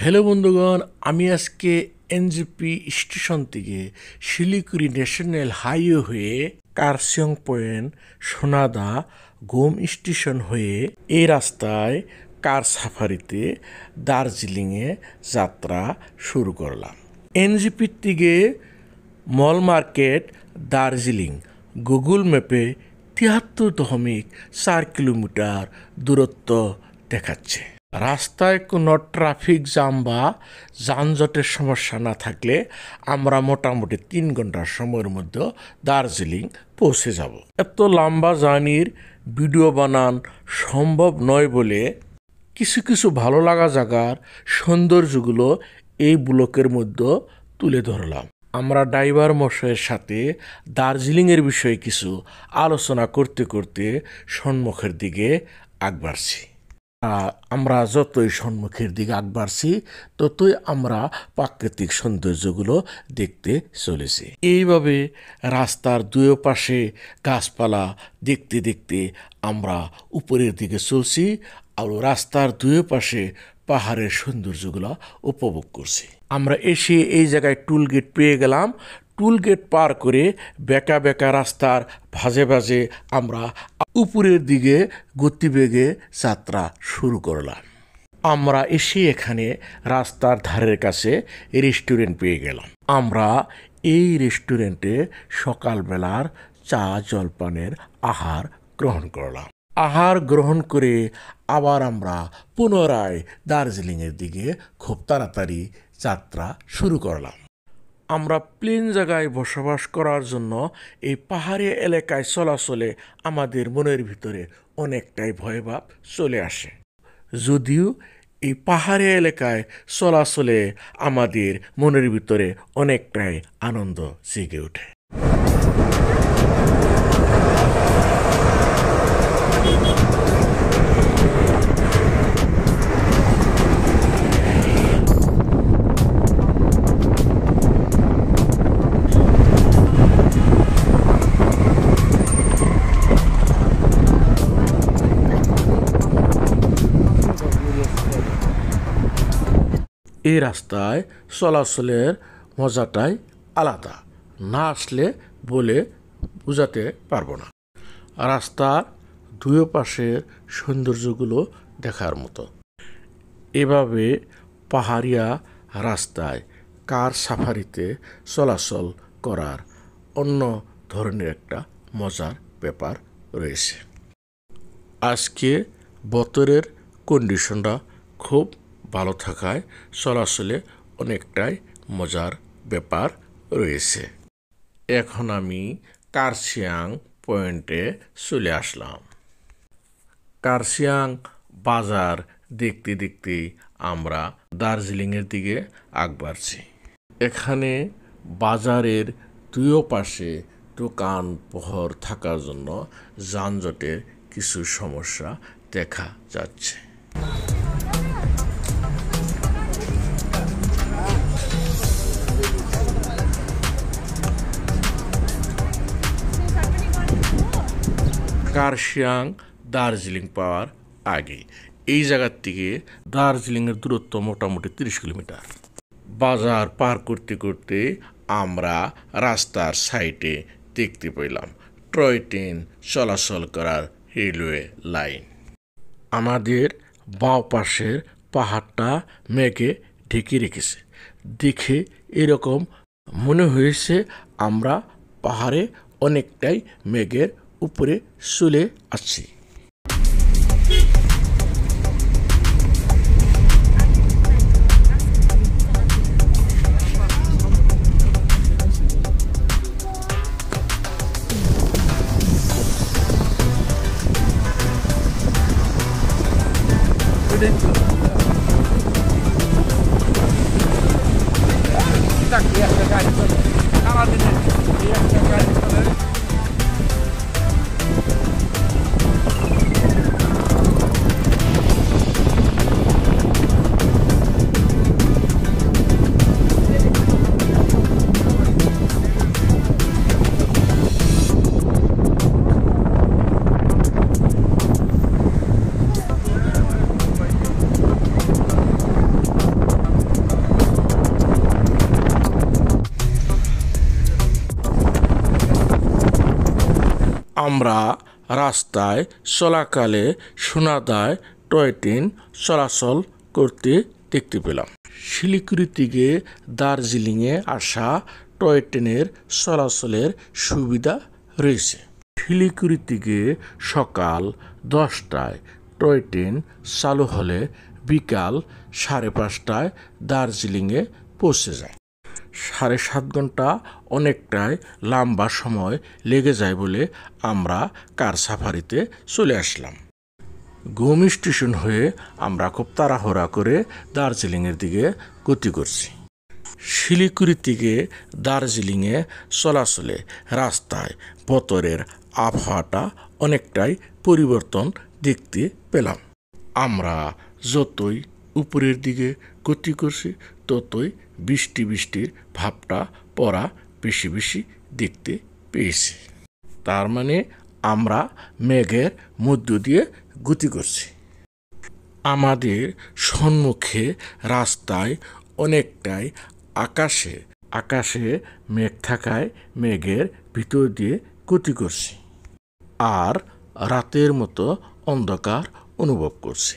Hello বন্ধুগণ, আমি আজকে এনজেপি স্টেশন থেকে শিলিগুড়ি ন্যাশনাল হাইওয়ে হয়ে কার্শিয়ং পয়েন্ট, সোনাদা, গোম স্টেশন হয়ে এই রাস্তায় কার সাফারিতে দার্জিলিংয়ে যাত্রা শুরু করলাম। এনজেপির থেকে মল মার্কেট দার্জিলিং গুগল ম্যাপে 73.4 কিলোমিটার দূরত্ব দেখাচ্ছে। রাস্তায় কোনো ট্রাফিক জ্যাম বা যানজটের সমস্যা না থাকলে আমরা মোটামুটি 3 ঘন্টার সময়ের মধ্যে দার্জিলিং পৌঁছে যাব। এত লম্বা জার্নির ভিডিও বানান সম্ভব নয় বলে কিছু কিছু ভালো লাগা জায়গার সৌন্দর্যগুলো এই ব্লকের মধ্যে তুলে ধরলাম। আমরা ড্রাইভার মশাইয়ের সাথে দার্জিলিংয়ের বিষয়ে কিছু আলোচনা করতে করতে সম্মুখের দিকে আগবাড়ছি। আমরা যতই সম্মুখের দিকে আগবাড়ছি ততই আমরা প্রাকৃতিক সৌন্দর্যগুলো দেখতে চলেছি। এইভাবে রাস্তার দুই পাশে গাছপালা দেখতে দেখতে আমরা উপরের দিকে চলছি আর রাস্তার দুই পাশে পাহাড়ের সৌন্দর্যগুলো উপভোগ করছি। আমরা এসে এই জায়গায় টুল গেট পেয়ে গেলাম। টুল গেট পার করে বেঁকা বেঁকা রাস্তার ভাজে ভাজে আমরা উপরের দিকে গতিবেগে যাত্রা শুরু করলাম। আমরা এসে এখানে রাস্তার ধারের কাছে রেস্টুরেন্ট পেয়ে গেলাম। আমরা এই রেস্টুরেন্টে সকালবেলার চা জলপানের আহার গ্রহণ করলাম। আহার গ্রহণ করে আবার আমরা পুনরায় দার্জিলিংয়ের দিকে খুব তাড়াতাড়ি যাত্রা শুরু করলাম। আমরা প্লেন জায়গায় বসবাস করার জন্য এই পাহাড়ি এলাকায় চলাচলে আমাদের মনের ভিতরে অনেকটাই ভয়ভাব চলে আসে। যদিও এই পাহাড়ি এলাকায় চলাচলে আমাদের মনের ভিতরে অনেকটাই আনন্দ জেগে ওঠে। এই রাস্তায় চলাচলের মজাটাই আলাদা, না আসলে বলে বোঝাতে পারবো না। রাস্তার দুই পাশের সৌন্দর্যগুলো দেখার মতো। এভাবে পাহাড়িয়া রাস্তায় কার সাফারিতে চলাচল করার অন্য ধরনের একটা মজার ব্যাপার রয়েছে। আজকে বতরের কন্ডিশনটা খুব ভালো থাকায় চলাচলে অনেকটাই মজার ব্যাপার রয়েছে। এখন আমি কার্শিয়াং পয়েন্টে চলে আসলাম। কার্শিয়াং বাজার দেখতে দেখতে আমরা দার্জিলিংয়ের দিকে আগবাড়ছি। এখানে বাজারের দুই পাশে দোকান পহর থাকার জন্য যানজটের কিছু সমস্যা দেখা যাচ্ছে। কার্শিয়াং দার্জিলিং পাওয়ার আগে এই জায়গার থেকে দার্জিলিংয়ের দূরত্ব মোটামুটি 30 কিলোমিটার। বাজার পার করতে করতে আমরা রাস্তার সাইডে দেখতে পেলাম টয় ট্রেন চলাচল করার রেলওয়ে লাইন। আমাদের বাঁ পাশের পাহাড়টা মেঘে ঢেকে রেখেছে। দেখে এরকম মনে হয়েছে আমরা পাহাড়ে অনেকটাই মেঘের উপরে চলে আসছি। আমরা রাস্তায় চলাকালে সোনাদায় টয় ট্রেন চলাচল করতে দেখতে পেলাম। শিলিগুড়ি থেকে দার্জিলিংয়ে আসা টয় ট্রেনের চলাচলের সুবিধা রয়েছে। শিলিগুড়ি থেকে সকাল 10টায় টয় ট্রেন চালু হলে বিকাল 5:30টায় দার্জিলিংয়ে পৌঁছে যায়। 7.5 ঘন্টা অনেকটাই লম্বা সময় লেগে যায় বলে আমরা কার সাফারিতে চলে আসলাম। ঘুম স্টেশন হয়ে আমরা খুব তাড়াহুড়া করে দার্জিলিংয়ের দিকে গতি করছি। শিলিগুড়ি থেকে দার্জিলিংয়ে চলাচলে রাস্তায় বতরের আবহাওয়াটা অনেকটাই পরিবর্তন দেখতে পেলাম। আমরা যতই উপরের দিকে গতি করছি ততই বৃষ্টির ভাবটা পড়া বেশি বেশি দেখতে পেয়েছি। তার মানে আমরা মেঘের মধ্য দিয়ে গতি করছি। আমাদের সম্মুখে রাস্তায় অনেকটাই আকাশে মেঘ থাকায় মেঘের ভিতর দিয়ে গতি করছি আর রাতের মতো অন্ধকার অনুভব করছি।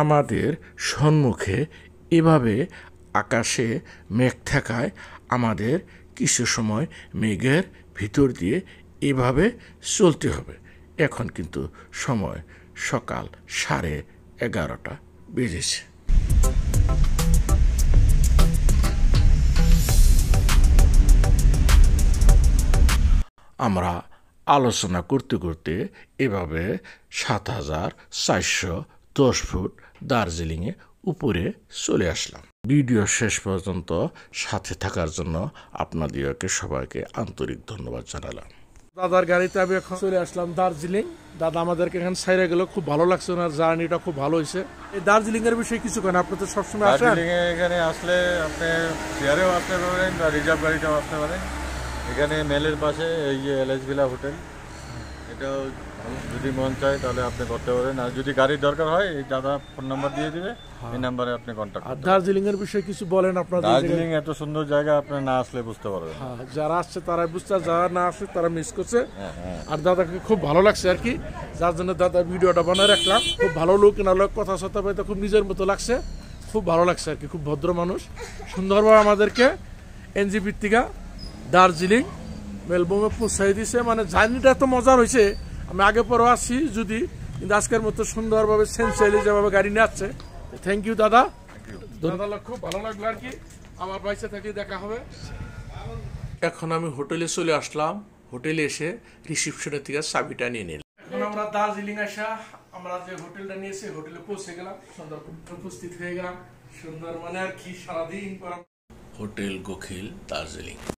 আমাদের সম্মুখে এভাবে আকাশে মেঘ থাকায় আমাদের কিছু সময় মেঘের ভিতর দিয়ে এভাবে চলতে হবে। এখন কিন্তু সময় সকাল 11:30 বেজেছে। আমরা আলোচনা করতে করতে এভাবে 7,410 ফুট দার্জিলিংয়ে উপরে চলে আসলাম। ভিডিও শেষ পর্যন্ত সাথে থাকার জন্য আপনাদেরকে সবাইকে আন্তরিক ধন্যবাদ জানালাম। দাদার গাড়িতে আমি এখন চলে আসলাম দার্জিলিং। দাদা আমাদেরকে এখানে সাইরে গেল, খুব ভালো লাগছে, ওনার জার্নিটা খুব ভালো হয়েছে। এই দার্জিলিং এর বিষয়ে কিছু কেন, আপনি তো সবসময় আসেন। দার্জিলিং এখানে আসলে আপনি শেয়ারেও আসতে পারেন বা রিজার্ভ গাড়িটাও আসতে পারেন। এখানে মেলের পাশে এই যে এলএস ভিলা হোটেল, এটাও যদি মন চায় তাহলে আপনি করতে পারেন। আর যদি গাড়ির দরকার হয় এই দাদা ফোন নাম্বার দিয়ে দিবে, এই নাম্বারে আপনি কন্ট্যাক্ট করুন। দার্জিলিং এর বিষয়ে কিছু বলেন আপনাদের। দার্জিলিং এত সুন্দর জায়গা, আপনি না আসলে বুঝতে পারবেন। যারা আসছে তারা বুঝতে, যারা না আসছে তারা মিস করছে। আর দাদাকে খুব ভালো লাগছে আর কি, যার জন্য দাদা ভিডিওটা বানায় রাখলাম। খুব ভালো লোক, না লোক কথা সত্তা পাইতে খুব নিজের মতো লাগছে, খুব ভালো লাগছে আর কি। খুব ভদ্র মানুষ, সুন্দরভাবে আমাদেরকে এনজিপির থেকে দার্জিলিং মেলবোর্নে পৌঁছাই দিছে। মানে জার্নিটা এত মজার হয়েছে, আমি আগে পরেও আসছি যদি, কিন্তু আজকের মতো সুন্দরভাবে সেন্সিয়ালি যেভাবে গাড়ি নিয়ে আসছে, থ্যাংক ইউ দাদা। দাদা খুব ভালো লাগলো আর কি, আমার বাইসে থাকি দেখা হবে। এখন আমি হোটেলে চলে আসলাম। হোটেলে এসে রিসিপশনের থেকে চাবিটা নিয়ে নিলাম। এখন আমরা দার্জিলিং আসা, আমরা যে হোটেলটা নিয়েছি হোটেলে পৌঁছে গেলাম, সুন্দর উপস্থিত হয়ে গেলাম। সুন্দর মানে আর কি, সারাদিন পর হোটেল গোখিল দার্জিলিং।